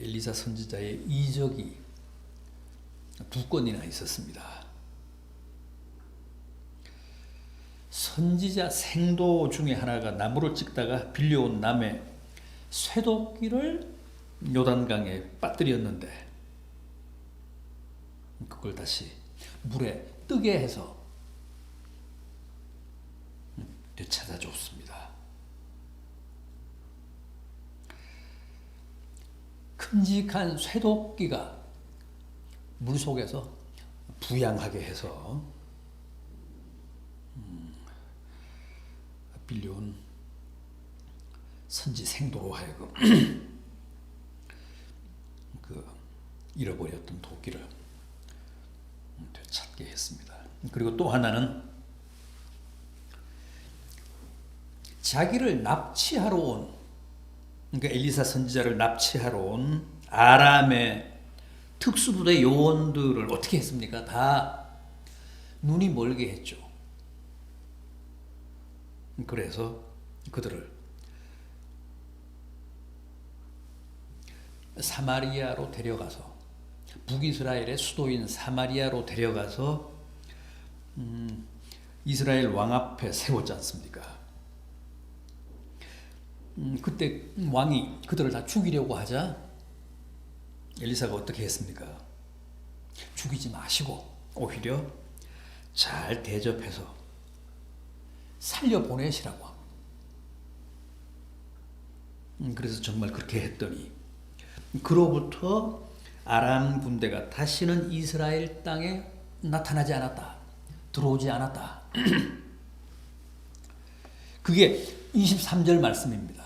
엘리사 선지자의 이적이 두 건이나 있었습니다. 선지자 생도 중에 하나가 나무를 찍다가 빌려온 남의 쇠도끼를 요단강에 빠뜨렸는데 그걸 다시 물에 뜨게 해서 되찾아줬습니다. 큼직한 쇠도끼가 물속에서 부양하게 해서 빌려온 선지 생도로 하여금 그 잃어버렸던 도끼를 되찾게 했습니다. 그리고 또 하나는 자기를 납치하러 온, 그러니까 엘리사 선지자를 납치하러 온 아람의 특수부대 요원들을 어떻게 했습니까? 다 눈이 멀게 했죠. 그래서 그들을 사마리아로 데려가서, 북이스라엘의 수도인 사마리아로 데려가서 이스라엘 왕 앞에 세웠지 않습니까? 그때 왕이 그들을 다 죽이려고 하자 엘리사가 어떻게 했습니까? 죽이지 마시고 오히려 잘 대접해서 살려보내시라고 합니다. 그래서 정말 그렇게 했더니 그로부터 아람 군대가 다시는 이스라엘 땅에 나타나지 않았다. 들어오지 않았다. 그게 23절 말씀입니다.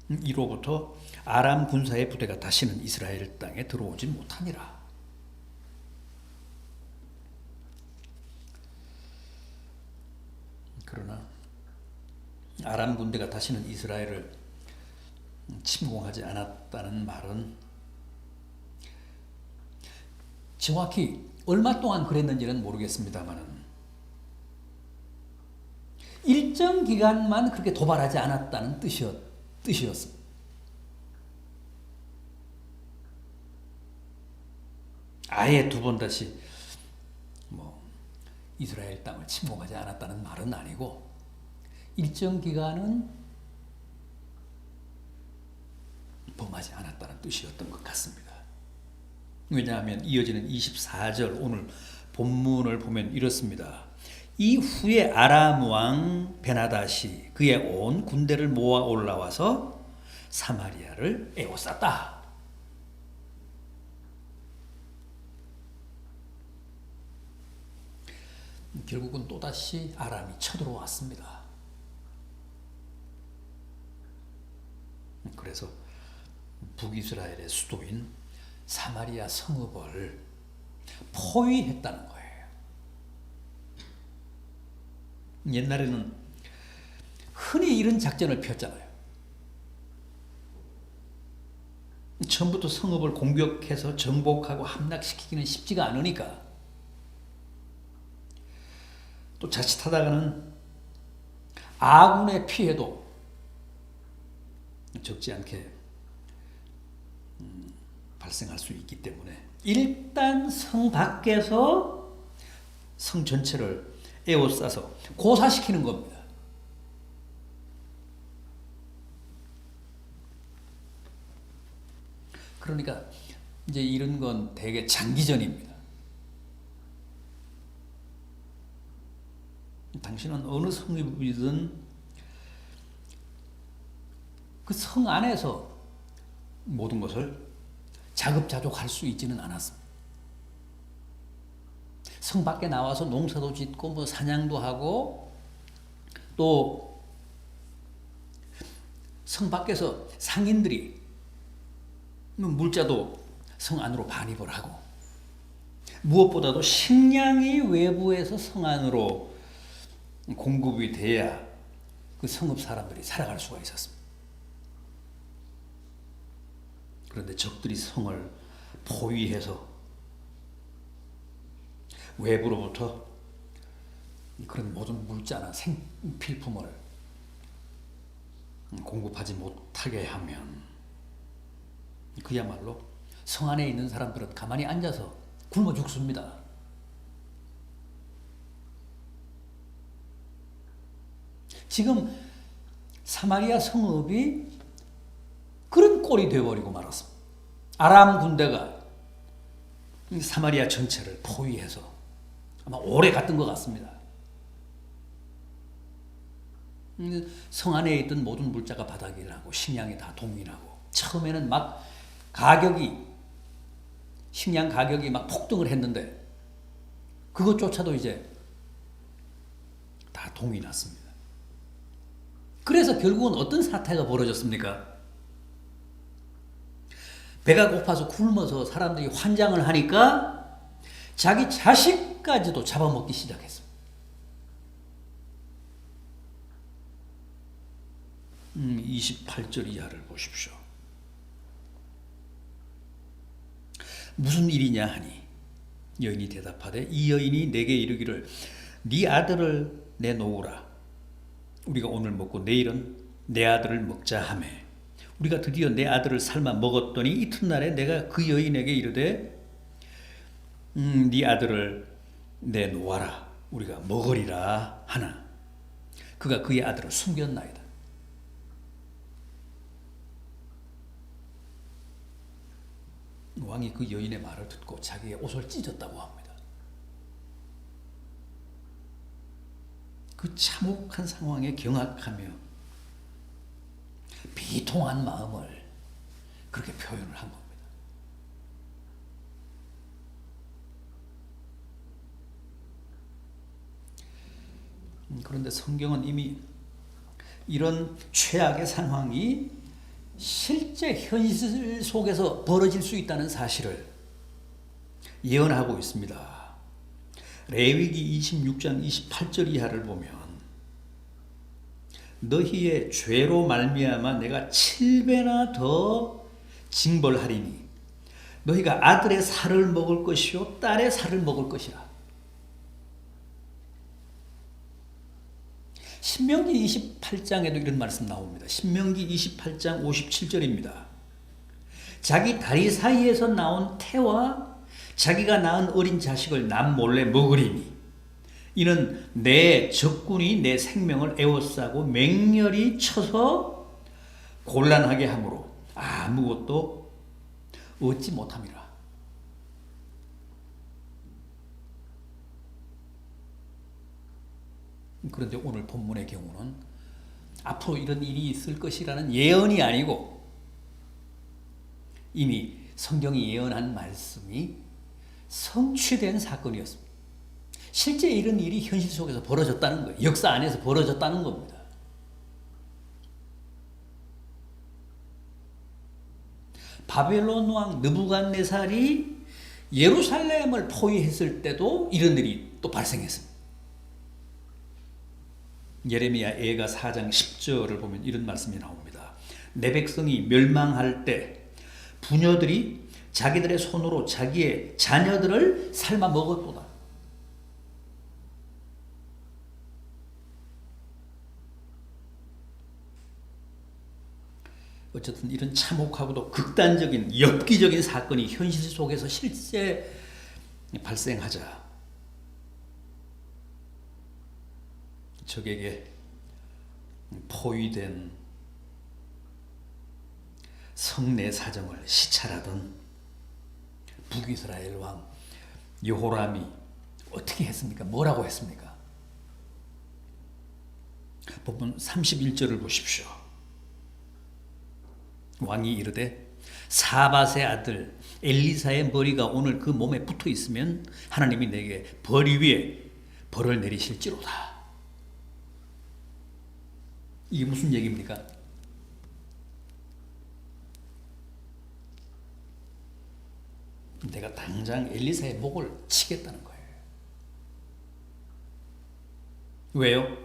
이로부터 아람 군사의 부대가 다시는 이스라엘 땅에 들어오지 못하니라. 그러나 아람 군대가 다시는 이스라엘을 침공하지 않았다는 말은 정확히 얼마 동안 그랬는지는 모르겠습니다만 일정 기간만 그렇게 도발하지 않았다는 뜻이었습니다. 아예 두 번 다시 이스라엘 땅을 침공하지 않았다는 말은 아니고 일정 기간은 범하지 않았다는 뜻이었던 것 같습니다. 왜냐하면 이어지는 24절 오늘 본문을 보면 이렇습니다. 이후에 아람 왕 베나다시 그의 온 군대를 모아 올라와서 사마리아를 에워쌌다. 결국은 또다시 아람이 쳐들어왔습니다. 그래서 북이스라엘의 수도인 사마리아 성읍을 포위했다는 거예요. 옛날에는 흔히 이런 작전을 폈잖아요. 처음부터 성읍을 공격해서 정복하고 함락시키기는 쉽지가 않으니까 또 자칫하다가는 아군의 피해도 적지 않게 발생할 수 있기 때문에 일단 성 밖에서 성 전체를 에워싸서 고사시키는 겁니다. 그러니까 이제 이런 건 대개 장기전입니다. 당신은 어느 성읍이든 그 성 안에서 모든 것을 자급자족할 수 있지는 않았습니다. 성 밖에 나와서 농사도 짓고 사냥도 하고 또 성 밖에서 상인들이 물자도 성 안으로 반입을 하고 무엇보다도 식량이 외부에서 성 안으로 공급이 돼야 그 성읍 사람들이 살아갈 수가 있었습니다. 그런데 적들이 성을 포위해서 외부로부터 그런 모든 물자나 생필품을 공급하지 못하게 하면 그야말로 성 안에 있는 사람들은 가만히 앉아서 굶어 죽습니다. 지금 사마리아 성읍이 그런 꼴이 되어버리고 말았습니다. 아람 군대가 사마리아 전체를 포위해서 아마 오래 갔던 것 같습니다. 성 안에 있던 모든 물자가 바닥이 나고 식량이 다 동일하고 처음에는 막 식량 가격이 막 폭등을 했는데 그것조차도 이제 다 동이 났습니다. 그래서 결국은 어떤 사태가 벌어졌습니까? 배가 고파서 굶어서 사람들이 환장을 하니까 자기 자식까지도 잡아먹기 시작했습니다. 28절 이하를 보십시오. 무슨 일이냐 하니 여인이 대답하되 이 여인이 내게 이르기를 네 아들을 내놓으라. 우리가 오늘 먹고 내일은 내 아들을 먹자 하매 우리가 드디어 내 아들을 삶아 먹었더니 이튿날에 내가 그 여인에게 이르되 네 아들을 내놓아라. 우리가 먹으리라 하나 그가 그의 아들을 숨겼나이다. 왕이 그 여인의 말을 듣고 자기의 옷을 찢었다고 합니다. 그 참혹한 상황에 경악하며 비통한 마음을 그렇게 표현을 한 겁니다. 그런데 성경은 이미 이런 최악의 상황이 실제 현실 속에서 벌어질 수 있다는 사실을 예언하고 있습니다. 레위기 26장 28절 이하를 보면 너희의 죄로 말미암아 내가 7배나 더 징벌하리니 너희가 아들의 살을 먹을 것이요 딸의 살을 먹을 것이라. 신명기 28장에도 이런 말씀 나옵니다. 신명기 28장 57절입니다. 자기 다리 사이에서 나온 태와 자기가 낳은 어린 자식을 남 몰래 먹으리니 이는 내 적군이 내 생명을 에워싸고 맹렬히 쳐서 곤란하게 하므로 아무것도 얻지 못함이라. 그런데 오늘 본문의 경우는 앞으로 이런 일이 있을 것이라는 예언이 아니고 이미 성경이 예언한 말씀이 성취된 사건이었습니다. 실제 이런 일이 현실 속에서 벌어졌다는 거예요. 역사 안에서 벌어졌다는 겁니다. 바벨론 왕 느부갓네살이 예루살렘을 포위했을 때도 이런 일이 또 발생했습니다. 예레미야 애가 4장 10절을 보면 이런 말씀이 나옵니다. 내 백성이 멸망할 때 부녀들이 자기들의 손으로 자기의 자녀들을 삶아 먹었도다. 어쨌든 이런 참혹하고도 극단적인 엽기적인 사건이 현실 속에서 실제 발생하자 적에게 포위된 성내 사정을 시찰하던 북이스라엘 왕 여호람이 어떻게 했습니까? 뭐라고 했습니까? 본문 31절을 보십시오. 왕이 이르되 사밧의 아들 엘리사의 머리가 오늘 그 몸에 붙어 있으면 하나님이 내게 벌 위에 벌을 내리실지로다. 이게 무슨 얘기입니까? 내가 당장 엘리사의 목을 치겠다는 거예요. 왜요?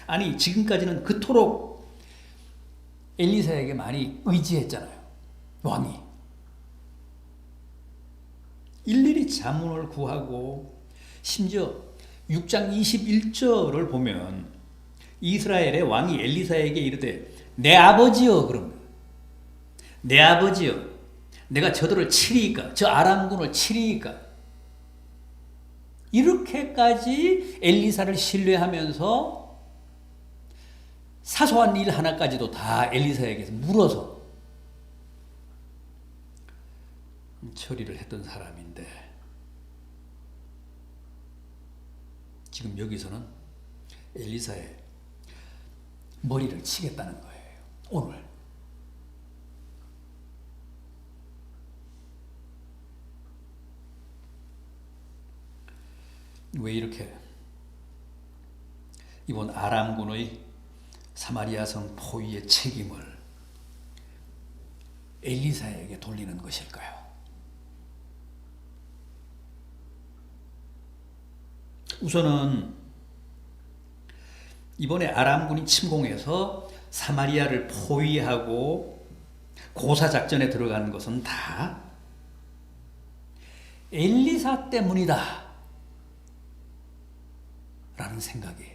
아니 지금까지는 그토록 엘리사에게 많이 의지했잖아요. 왕이 일일이 자문을 구하고 심지어 6장 21절을 보면 이스라엘의 왕이 엘리사에게 이르되 내 아버지여, 그럼 내 아버지여, 내가 저들을 치리이까, 저 아람군을 치리이까. 이렇게까지 엘리사를 신뢰하면서 사소한 일 하나까지도 다 엘리사에게 물어서 처리를 했던 사람인데, 지금 여기서는 엘리사의 머리를 치겠다는 거예요. 오늘. 왜 이렇게 이번 아람군의 사마리아성 포위의 책임을 엘리사에게 돌리는 것일까요? 우선은 이번에 아람군이 침공해서 사마리아를 포위하고 고사작전에 들어가는 것은 다 엘리사 때문이다 라는 생각이에요.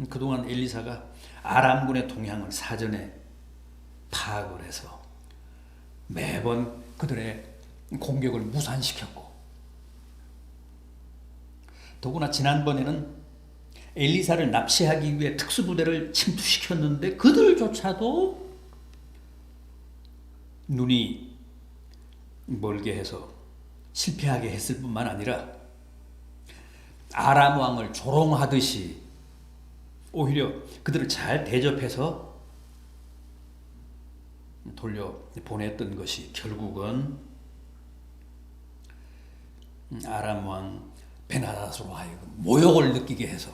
그동안 엘리사가 아람군의 동향을 사전에 파악을 해서 매번 그들의 공격을 무산시켰고, 더구나 지난번에는 엘리사를 납치하기 위해 특수부대를 침투시켰는데 그들조차도 눈이 멀게 해서 실패하게 했을 뿐만 아니라 아람 왕을 조롱하듯이 오히려 그들을 잘 대접해서 돌려보냈던 것이 결국은 아람 왕 베나다스로 하여금 모욕을 느끼게 해서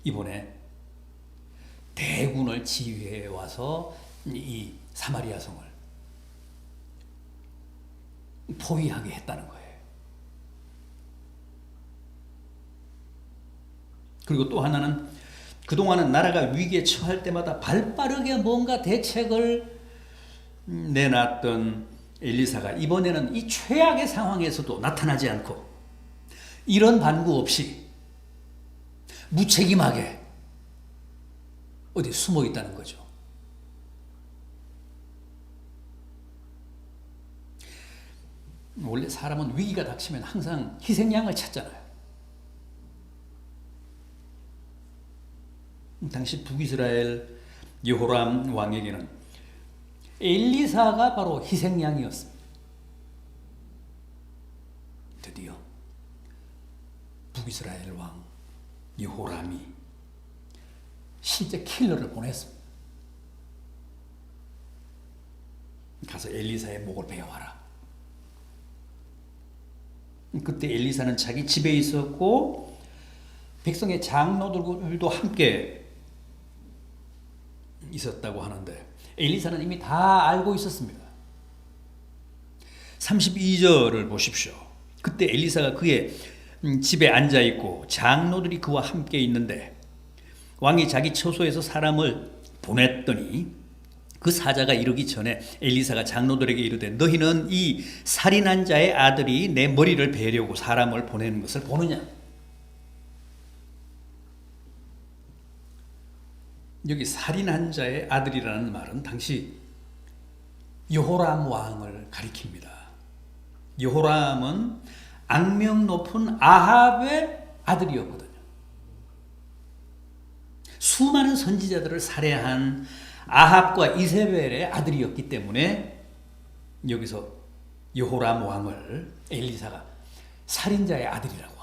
이번에 대군을 지휘해 와서 이 사마리아 성을 포위하게 했다는 거예요. 그리고 또 하나는 그동안은 나라가 위기에 처할 때마다 발빠르게 뭔가 대책을 내놨던 엘리사가 이번에는 이 최악의 상황에서도 나타나지 않고 이런 반구 없이 무책임하게 어디 숨어 있다는 거죠. 원래 사람은 위기가 닥치면 항상 희생양을 찾잖아요. 당시 북이스라엘 여호람 왕에게는 엘리사가 바로 희생양이었습니다. 드디어 북이스라엘 왕 여호람이 실제 킬러를 보냈습니다. 가서 엘리사의 목을 베어와라. 그때 엘리사는 자기 집에 있었고 백성의 장로들도 함께 있었다고 하는데 엘리사는 이미 다 알고 있었습니다. 32절을 보십시오. 그때 엘리사가 그의 집에 앉아있고 장로들이 그와 함께 있는데 왕이 자기 처소에서 사람을 보냈더니 그 사자가 이르기 전에 엘리사가 장로들에게 이르되 너희는 이 살인한 자의 아들이 내 머리를 베려고 사람을 보내는 것을 보느냐? 여기 살인한 자의 아들이라는 말은 당시 여호람 왕을 가리킵니다. 여호람은 악명 높은 아합의 아들이었거든요. 수많은 선지자들을 살해한 아합과 이세벨의 아들이었기 때문에 여기서 여호람 왕을 엘리사가 살인자의 아들이라고 합니다.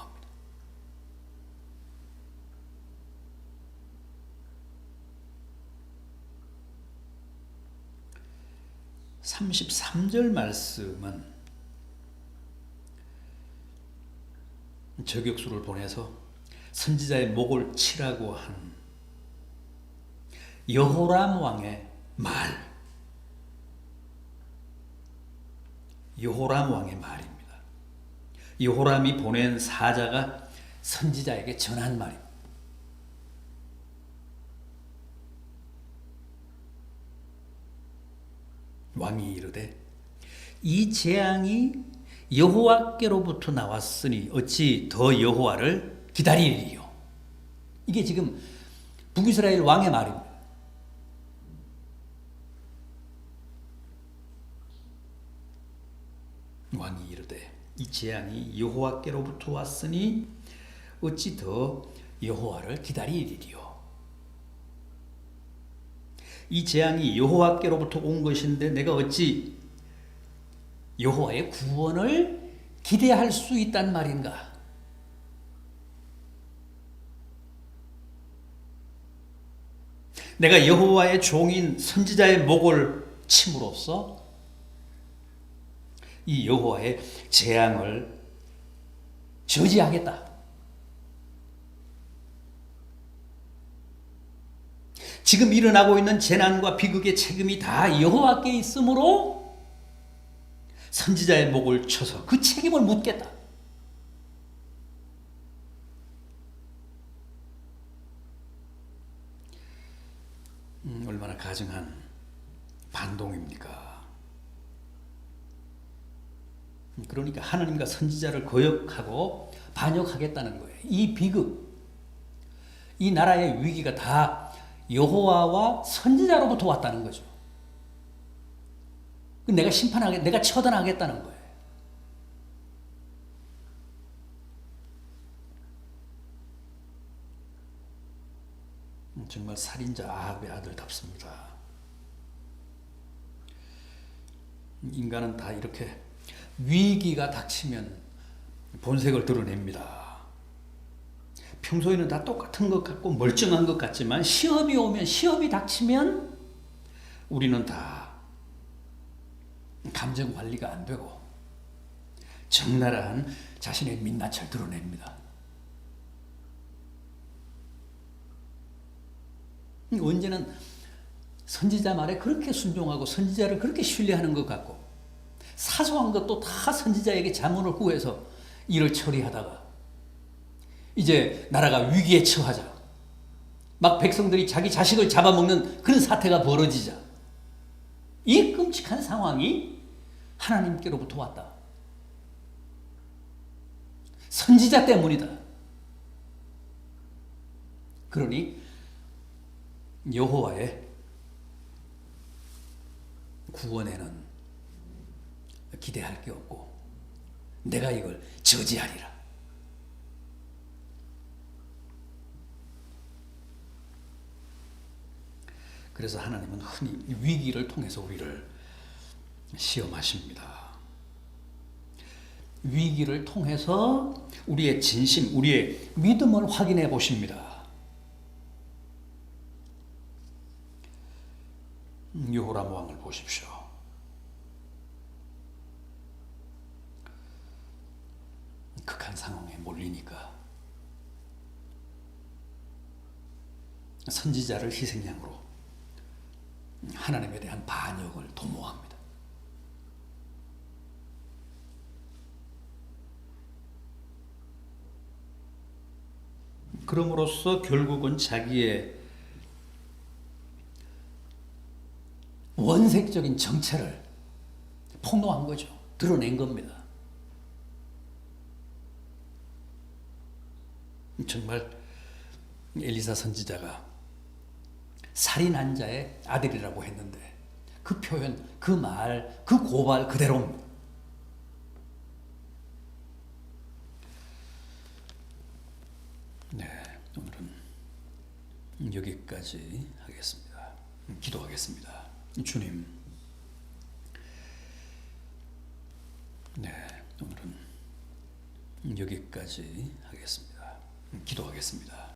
33절 말씀은 저격수를 보내서 선지자의 목을 치라고 한 여호람 왕의 말, 여호람 왕의 말입니다. 여호람이 보낸 사자가 선지자에게 전한 말입니다. 왕이 이르되 이 재앙이 여호와께로부터 나왔으니 어찌 더 여호와를 기다리리요. 이게 지금 북이스라엘 왕의 말입니다. 왕이 이르되 이 재앙이 여호와께로부터 왔으니 어찌 더 여호와를 기다리리요. 이 재앙이 여호와께로부터 온 것인데 내가 어찌 여호와의 구원을 기대할 수 있단 말인가? 내가 여호와의 종인 선지자의 목을 침으로써 이 여호와의 재앙을 저지하겠다. 지금 일어나고 있는 재난과 비극의 책임이 다 여호와께 있으므로 선지자의 목을 쳐서 그 책임을 묻겠다. 얼마나 가증한 반동입니까? 그러니까 하나님과 선지자를 거역하고 반역하겠다는 거예요. 이 비극, 이 나라의 위기가 다 여호와와 선지자로부터 왔다는 거죠. 내가 내가 처단하겠다는 거예요. 정말 살인자 아합의 아들답습니다. 인간은 다 이렇게 위기가 닥치면 본색을 드러냅니다. 평소에는 다 똑같은 것 같고 멀쩡한 것 같지만 시험이 닥치면 우리는 다 감정 관리가 안 되고 적나라한 자신의 민낯을 드러냅니다. 언제는 선지자 말에 그렇게 순종하고 선지자를 그렇게 신뢰하는 것 같고 사소한 것도 다 선지자에게 자문을 구해서 일을 처리하다가 이제 나라가 위기에 처하자 막 백성들이 자기 자식을 잡아먹는 그런 사태가 벌어지자 이 끔찍한 상황이 하나님께로부터 왔다. 선지자 때문이다. 그러니 여호와의 구원에는 기대할 게 없고 내가 이걸 저지하리라. 그래서 하나님은 흔히 위기를 통해서 우리를 시험하십니다. 위기를 통해서 우리의 진심, 우리의 믿음을 확인해 보십니다. 여호람 왕을 보십시오. 극한 상황에 몰리니까 선지자를 희생양으로 하나님에 대한 반역을 도모합니다. 그럼으로써 결국은 자기의 원색적인 정체를 폭로한 거죠. 드러낸 겁니다. 정말 엘리사 선지자가 살인한 자의 아들이라고 했는데 그 표현, 그 말, 그 고발 그대로입니다. 네, 오늘은 여기까지 하겠습니다. 기도하겠습니다. 주님, 네, 오늘은 여기까지 하겠습니다. 기도하겠습니다.